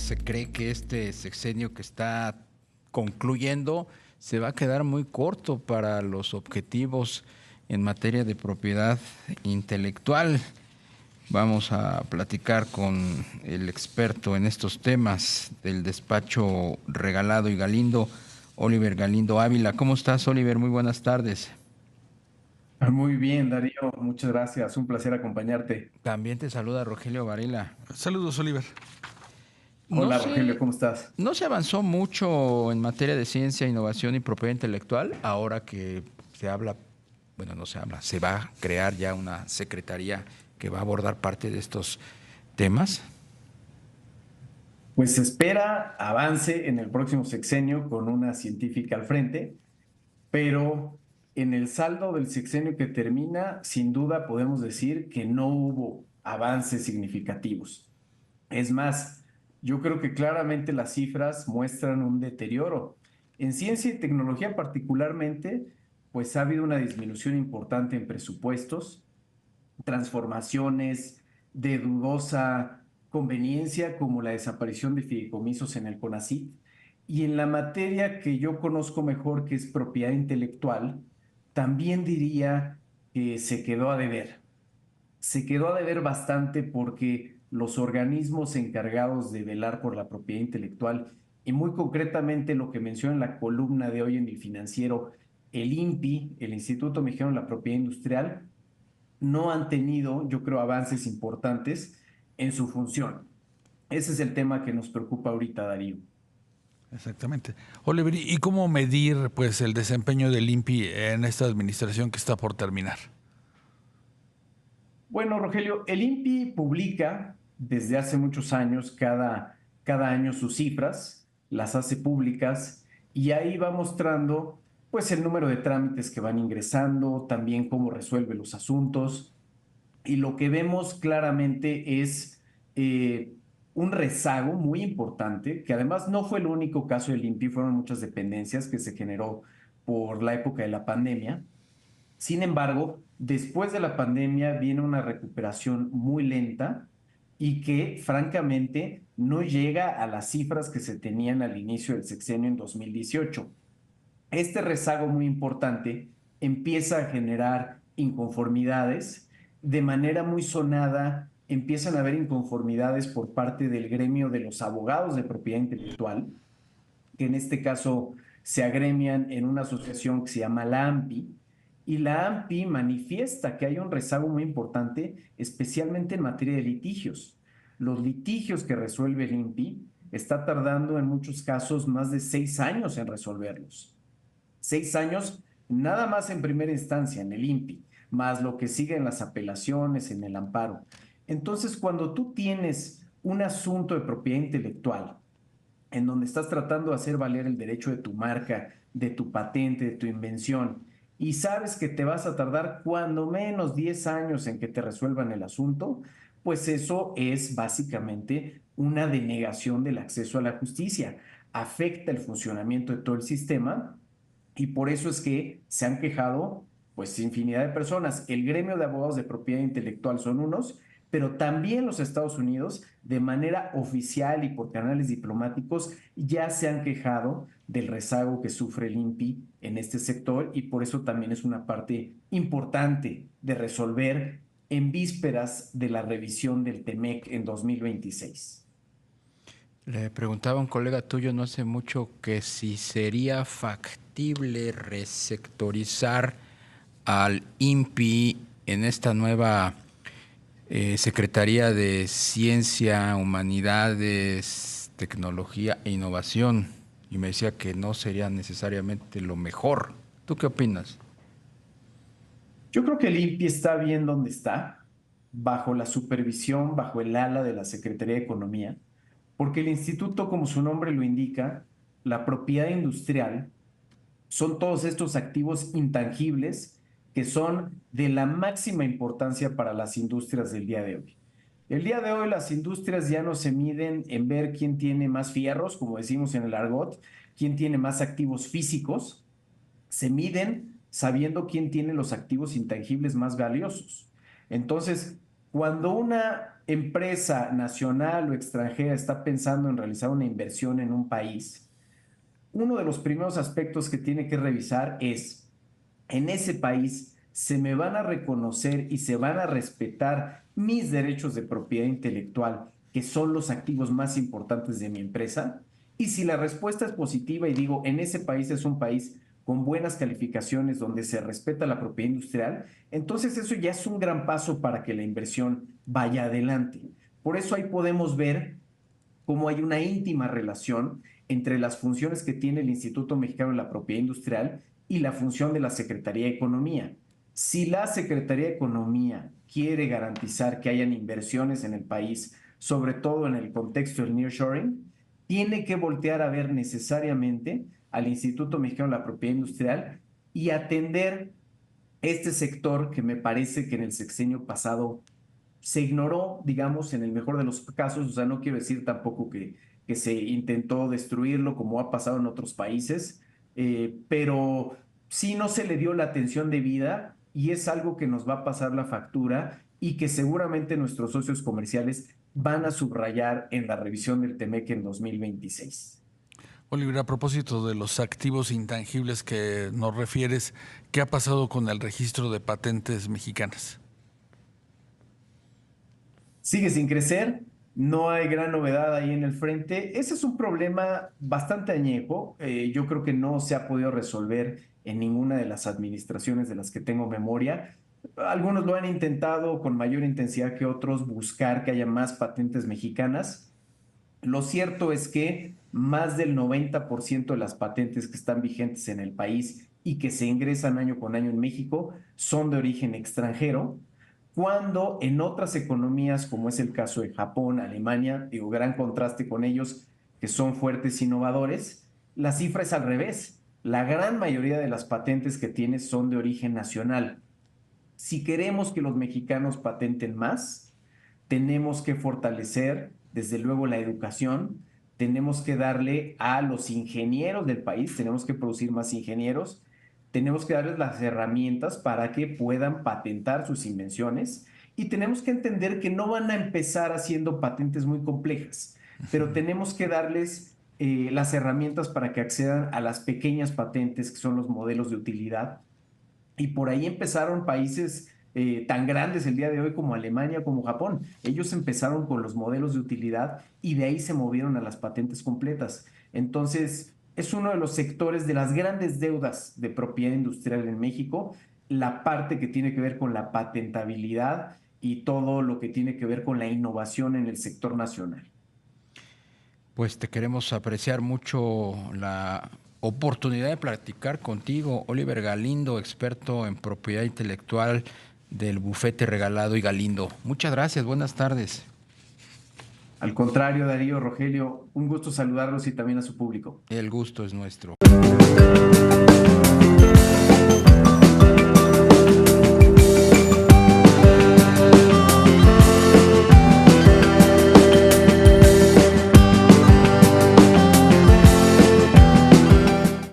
se cree que este sexenio que está concluyendo se va a quedar muy corto para los objetivos en materia de propiedad intelectual. Vamos a platicar con el experto en estos temas del despacho Regalado y Galindo, Oliver Galindo Ávila. ¿Cómo estás, Oliver? Muy buenas tardes. Muy bien, Darío, muchas gracias. Un placer acompañarte. También te saluda Rogelio Varela. Saludos, Oliver. No Hola, Rogelio, se, ¿cómo estás? no se avanzó mucho en materia de ciencia, innovación y propiedad intelectual, ahora que se habla, bueno, no se habla, se va a crear ya una secretaría que va a abordar parte de estos temas. Pues se espera avance en el próximo sexenio con una científica al frente, pero en el saldo del sexenio que termina, sin duda podemos decir que no hubo avances significativos. Es más, yo creo que claramente las cifras muestran un deterioro. En ciencia y tecnología particularmente, pues ha habido una disminución importante en presupuestos, transformaciones de dudosa conveniencia como la desaparición de fideicomisos en el CONACYT. Y en la materia que yo conozco mejor, que es propiedad intelectual, también diría que se quedó a deber. Se quedó a deber bastante porque los organismos encargados de velar por la propiedad intelectual, y muy concretamente lo que menciona en la columna de hoy en el Financiero, el INPI, el Instituto Mexicano de la Propiedad Industrial, no han tenido, yo creo, avances importantes en su función. Ese es el tema que nos preocupa ahorita, Darío. Exactamente. Oliver, ¿y cómo medir pues el desempeño del INPI en esta administración que está por terminar? Bueno, Rogelio, el INPI publica desde hace muchos años cada año sus cifras, las hace públicas y ahí va mostrando pues el número de trámites que van ingresando, también cómo resuelve los asuntos. Y lo que vemos claramente es un rezago muy importante, que además no fue el único caso del INPI, fueron muchas dependencias que se generó por la época de la pandemia. Sin embargo, después de la pandemia viene una recuperación muy lenta y que francamente no llega a las cifras que se tenían al inicio del sexenio en 2018. Este rezago muy importante empieza a generar inconformidades. De manera muy sonada, empiezan a haber inconformidades por parte del gremio de los abogados de propiedad intelectual, que en este caso se agremian en una asociación que se llama la AMPI, y la AMPI manifiesta que hay un rezago muy importante, especialmente en materia de litigios. Los litigios que resuelve el INPI está tardando en muchos casos más de 6 años en resolverlos. 6 años nada más en primera instancia, en el INPI, más lo que sigue en las apelaciones, en el amparo. Entonces, cuando tú tienes un asunto de propiedad intelectual en donde estás tratando de hacer valer el derecho de tu marca, de tu patente, de tu invención, y sabes que te vas a tardar cuando menos 10 años en que te resuelvan el asunto, pues eso es básicamente una denegación del acceso a la justicia. Afecta el funcionamiento de todo el sistema y por eso es que se han quejado, pues, infinidad de personas. El gremio de abogados de propiedad intelectual son unos, pero también los Estados Unidos, de manera oficial y por canales diplomáticos, ya se han quejado del rezago que sufre el INPI en este sector y por eso también es una parte importante de resolver en vísperas de la revisión del TEMEC en 2026. Le preguntaba a un colega tuyo no hace mucho que si sería factible resectorizar al INPI en esta nueva Secretaría de Ciencia, Humanidades, Tecnología e Innovación. Y me decía que no sería necesariamente lo mejor. ¿Tú qué opinas? Yo creo que el INPI está bien donde está, bajo la supervisión, bajo el ala de la Secretaría de Economía, porque el instituto, como su nombre lo indica, la propiedad industrial, son todos estos activos intangibles que son de la máxima importancia para las industrias del día de hoy. El día de hoy las industrias ya no se miden en ver quién tiene más fierros, como decimos en el argot, quién tiene más activos físicos, se miden sabiendo quién tiene los activos intangibles más valiosos. Entonces, cuando una empresa nacional o extranjera está pensando en realizar una inversión en un país, uno de los primeros aspectos que tiene que revisar es, en ese país, ¿se me van a reconocer y se van a respetar mis derechos de propiedad intelectual, que son los activos más importantes de mi empresa? Y si la respuesta es positiva y digo, en ese país es un país con buenas calificaciones donde se respeta la propiedad industrial, entonces eso ya es un gran paso para que la inversión vaya adelante. Por eso ahí podemos ver cómo hay una íntima relación entre las funciones que tiene el Instituto Mexicano de la Propiedad Industrial y la función de la Secretaría de Economía. Si la Secretaría de Economía quiere garantizar que hayan inversiones en el país, sobre todo en el contexto del nearshoring, tiene que voltear a ver necesariamente al Instituto Mexicano de la Propiedad Industrial y atender este sector que me parece que en el sexenio pasado se ignoró, digamos, en el mejor de los casos. O sea, no quiero decir tampoco que se intentó destruirlo como ha pasado en otros países, pero sí no se le dio la atención debida y es algo que nos va a pasar la factura y que seguramente nuestros socios comerciales van a subrayar en la revisión del TEMEC en 2026. Oliver, a propósito de los activos intangibles que nos refieres, ¿qué ha pasado con el registro de patentes mexicanas? Sigue sin crecer, no hay gran novedad ahí en el frente. Ese es un problema bastante añejo. Yo creo que no se ha podido resolver en ninguna de las administraciones de las que tengo memoria. Algunos lo han intentado con mayor intensidad que otros buscar que haya más patentes mexicanas. Lo cierto es que más del 90% de las patentes que están vigentes en el país y que se ingresan año con año en México son de origen extranjero, cuando en otras economías, como es el caso de Japón, Alemania, digo, gran contraste con ellos, que son fuertes innovadores, la cifra es al revés. La gran mayoría de las patentes que tienes son de origen nacional. Si queremos que los mexicanos patenten más, tenemos que fortalecer, desde luego, la educación, tenemos que darle a los ingenieros del país, tenemos que producir más ingenieros, tenemos que darles las herramientas para que puedan patentar sus invenciones y tenemos que entender que no van a empezar haciendo patentes muy complejas, pero tenemos que darles las herramientas para que accedan a las pequeñas patentes que son los modelos de utilidad. Y por ahí empezaron países tan grandes el día de hoy como Alemania, como Japón. Ellos empezaron con los modelos de utilidad y de ahí se movieron a las patentes completas. Entonces, es uno de los sectores de las grandes deudas de propiedad industrial en México, la parte que tiene que ver con la patentabilidad y todo lo que tiene que ver con la innovación en el sector nacional. Pues te queremos apreciar mucho la oportunidad de platicar contigo, Oliver Galindo, experto en propiedad intelectual del Bufete Regalado y Galindo. Muchas gracias, buenas tardes. Al contrario, Darío, Rogelio, un gusto saludarlos y también a su público. El gusto es nuestro.